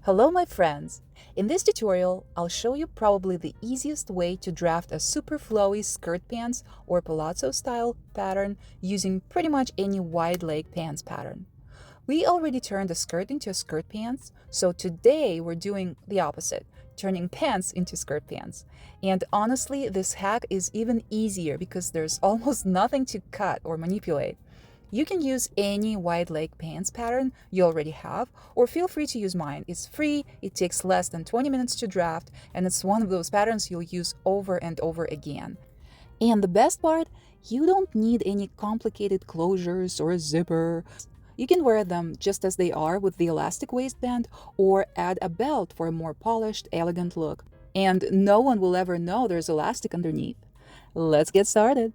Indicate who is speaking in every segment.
Speaker 1: Hello my friends! In this tutorial, I'll show you probably the easiest way to draft a super flowy skirt pants or palazzo style pattern using pretty much any wide leg pants pattern. We already turned a skirt into a skirt pants, so today we're doing the opposite, turning pants into skirt pants. And honestly, this hack is even easier because there's almost nothing to cut or manipulate. You can use any wide leg pants pattern you already have, or feel free to use mine. It's free, it takes less than 20 minutes to draft, and it's one of those patterns you'll use over and over again. And the best part, you don't need any complicated closures or a zipper. You can wear them just as they are with the elastic waistband, or add a belt for a more polished, elegant look. And no one will ever know there's elastic underneath. Let's get started!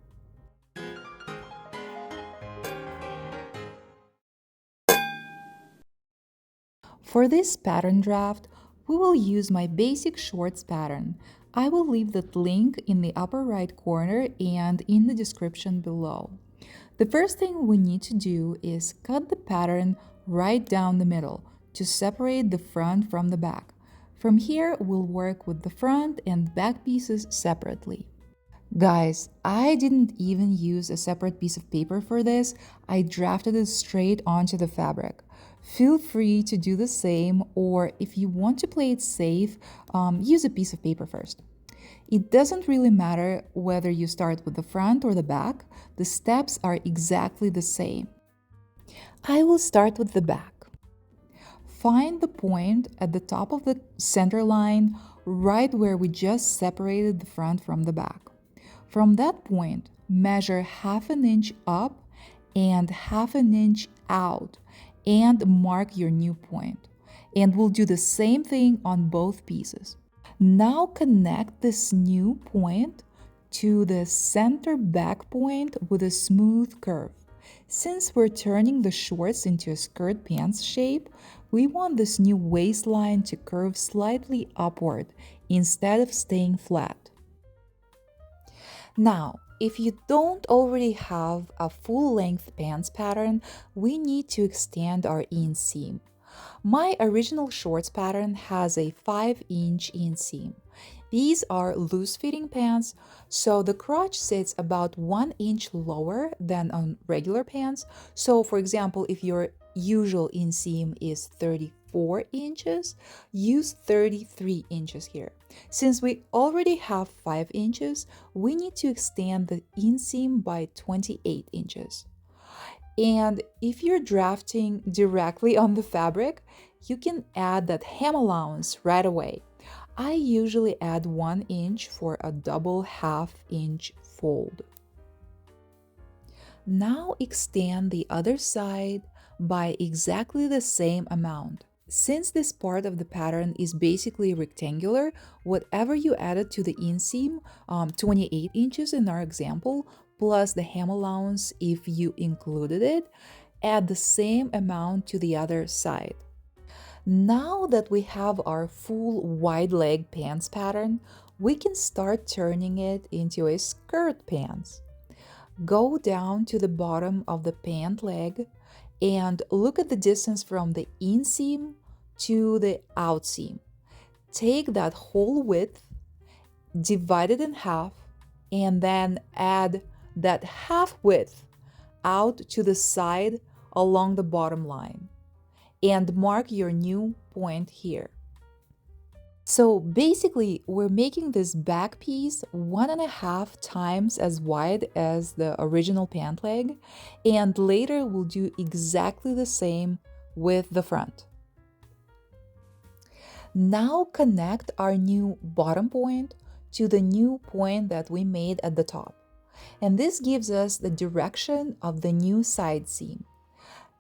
Speaker 1: For this pattern draft, we will use my basic shorts pattern. I will leave that link in the upper right corner and in the description below. The first thing we need to do is cut the pattern right down the middle to separate the front from the back. From here, we'll work with the front and back pieces separately. Guys, I didn't even use a separate piece of paper for this. I drafted it straight onto the fabric. Feel free to do the same, or if you want to play it safe, use a piece of paper first. It doesn't really matter whether you start with the front or the back, the steps are exactly the same. I will start with the back. Find the point at the top of the center line, right where we just separated the front from the back. From that point, measure ½ inch up and ½ inch out and mark your new point. And we'll do the same thing on both pieces. Now connect this new point to the center back point with a smooth curve. Since we're turning the shorts into a skirt pants shape, we want this new waistline to curve slightly upward instead of staying flat. Now, if you don't already have a full-length pants pattern, we need to extend our inseam. My original shorts pattern has a 5-inch inseam. These are loose-fitting pants, so the crotch sits about 1 inch lower than on regular pants. So, for example, if your usual inseam is 34 inches, use 33 inches here. Since we already have 5 inches, we need to extend the inseam by 28 inches. And if you're drafting directly on the fabric, you can add that hem allowance right away. I usually add 1 inch for a double ½ inch fold. Now extend the other side by exactly the same amount. Since this part of the pattern is basically rectangular, whatever you added to the inseam, 28 inches in our example, plus the hem allowance if you included it, add the same amount to the other side. Now that we have our full wide leg pants pattern, we can start turning it into a skirt pants. Go down to the bottom of the pant leg and look at the distance from the inseam to the outseam. Take that whole width, divide it in half, and then add that half width out to the side along the bottom line and mark your new point here. So basically, we're making this back piece 1.5 times as wide as the original pant leg, and later we'll do exactly the same with the front. Now connect our new bottom point to the new point that we made at the top. And this gives us the direction of the new side seam.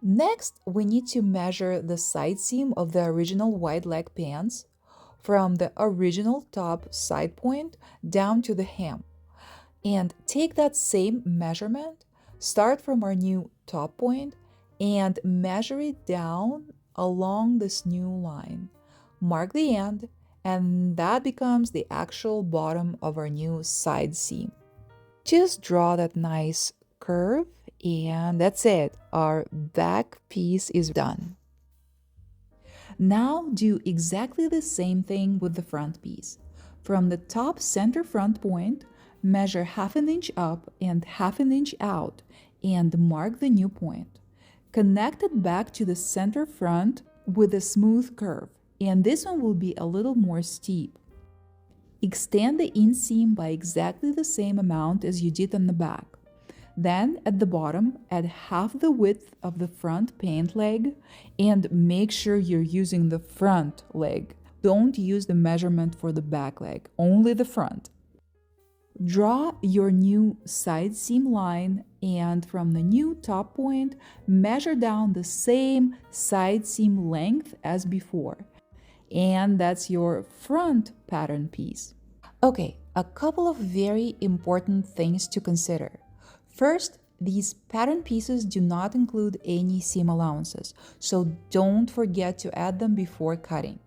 Speaker 1: Next, we need to measure the side seam of the original wide leg pants from the original top side point down to the hem. And take that same measurement, start from our new top point, and measure it down along this new line. Mark the end, and that becomes the actual bottom of our new side seam. Just draw that nice curve, and that's it. Our back piece is done. Now do exactly the same thing with the front piece. From the top center front point, measure half an inch up and half an inch out and mark the new point. Connect it back to the center front with a smooth curve, and this one will be a little more steep. Extend the inseam by exactly the same amount as you did on the back. Then at the bottom, add half the width of the front paint leg and make sure you're using the front leg. Don't use the measurement for the back leg, only the front. Draw your new side seam line and from the new top point, measure down the same side seam length as before. And that's your front pattern piece. Okay, a couple of very important things to consider. First, these pattern pieces do not include any seam allowances, so don't forget to add them before cutting.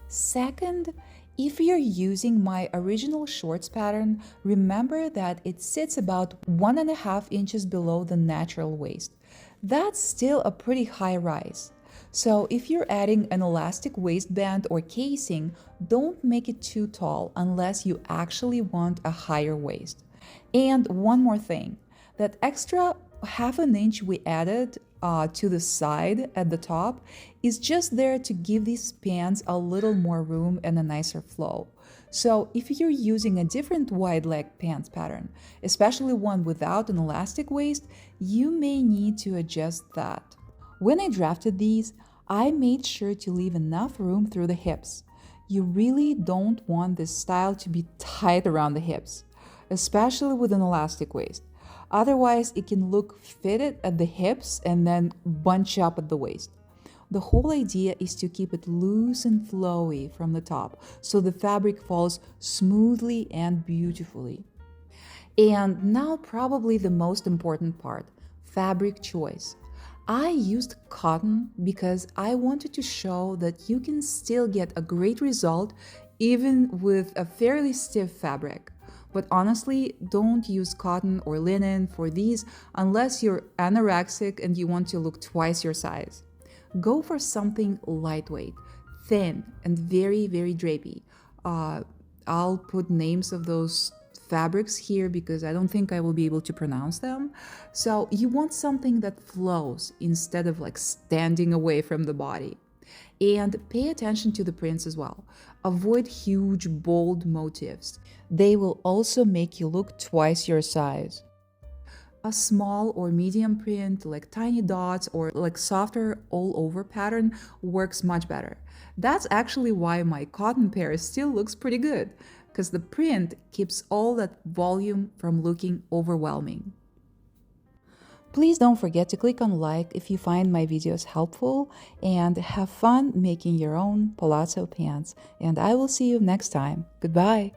Speaker 1: Second, if you're using my original shorts pattern, remember that it sits about 1.5 inches below the natural waist. That's still a pretty high rise. So if you're adding an elastic waistband or casing, don't make it too tall unless you actually want a higher waist. And one more thing, that extra half an inch we added to the side at the top is just there to give these pants a little more room and a nicer flow. So if you're using a different wide leg pants pattern, especially one without an elastic waist, you may need to adjust that. When I drafted these, I made sure to leave enough room through the hips. You really don't want this style to be tight around the hips, especially with an elastic waist. Otherwise, it can look fitted at the hips and then bunch up at the waist. The whole idea is to keep it loose and flowy from the top, so the fabric falls smoothly and beautifully. And now probably the most important part, fabric choice. I used cotton because I wanted to show that you can still get a great result even with a fairly stiff fabric. But honestly, don't use cotton or linen for these unless you're anorexic and you want to look twice your size. Go for something lightweight, thin, and very, very drapey. I'll put names of those fabrics here because I don't think I will be able to pronounce them. So you want something that flows instead of like standing away from the body. And pay attention to the prints as well. Avoid huge, bold motifs. They will also make you look twice your size. A small or medium print, like tiny dots or like softer all-over pattern, works much better. That's actually why my cotton pair still looks pretty good, because the print keeps all that volume from looking overwhelming. Please don't forget to click on like if you find my videos helpful, and have fun making your own palazzo pants. And I will see you next time. Goodbye!